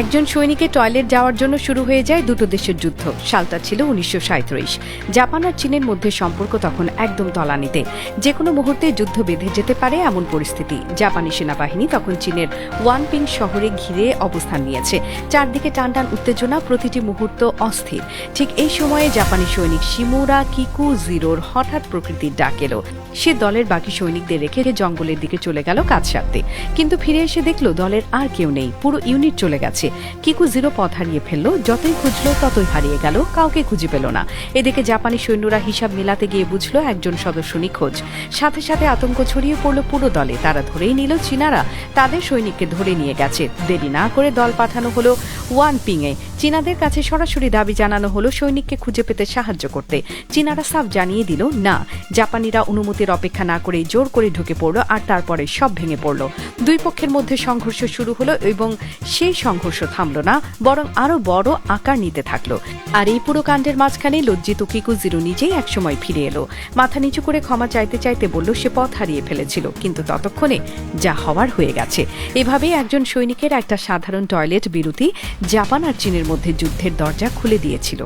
একজন সৈনিকের টয়লেট যাওয়ার জন্য শুরু হয়ে যায় দুটো দেশের যুদ্ধ। সালটা ছিল 1937। জাপান আর চীনের মধ্যে সম্পর্ক তখন একদম তলানিতে। যে কোনো মুহূর্তে যুদ্ধ বেঁধে যেতে পারে এমন পরিস্থিতি। জাপানি সেনাবাহিনী তখন চীনের ওয়ানপিং শহরে ঘিরে অবস্থান নিয়েছে। চারদিকে টানটান উত্তেজনা, প্রতিটি মুহূর্ত অস্থির। ঠিক এই সময়ে জাপানি সৈনিক শিমুরা কিকুজিরোর হঠাৎ প্রকৃতির ডাক এলো। সে দলের বাকি সৈনিকদের রেখে জঙ্গলের দিকে চলে গেল কাজ সারতে, কিন্তু ফিরে এসে দেখল দলের আর কেউ নেই, পুরো ইউনিট চলে গেছে। কিকুজিরো পথ হারিয়ে ফেলল, যতই খুঁজল ততই হারিয়ে গেল, কাউকে খুঁজে পেল না। এদিকে জাপানি সৈন্যরা হিসাব মেলাতে গিয়ে বুঝল একজন সদস্য নিখোঁজ। সাথে সাথে আতঙ্ক ছড়িয়ে পড়ল পুরো দলে। তারা ধরেই নিল চীনারা তাদের সৈনিককে ধরে নিয়ে গেছে। দেরি না করে দল পাঠানো হলো ওয়ানপিংয়ে। চীনাদের কাছে সরাসরি দাবি জানানো হলো সৈনিককে খুঁজে পেতে সাহায্য করতে। চীনারা সাফ জানিয়ে দিল না। জাপানিরা অনুমতির অপেক্ষা না করে জোর করে ঢুকে পড়ল, আর তারপরে সব ভেঙে পড়ল। দুই পক্ষের মধ্যে সংঘর্ষ শুরু হলো এবং সেই সংঘর্ষ থামল না, বরং আরো বড় আকার নিতে থাকলো। আর এই পুরো কাণ্ডের মাঝখানে লজ্জিত কিকুজিরো নিজেই একসময় ফিরে এলো। মাথা নিচু করে ক্ষমা চাইতে চাইতে বলল সে পথ হারিয়ে ফেলেছিল, কিন্তু ততক্ষণে যা হওয়ার হয়ে গেছে। এভাবেই একজন সৈনিকের একটা সাধারণ টয়লেট বিরতি জাপান আর চীনের মধ্যে যুদ্ধের দরজা খুলে দিয়েছিল।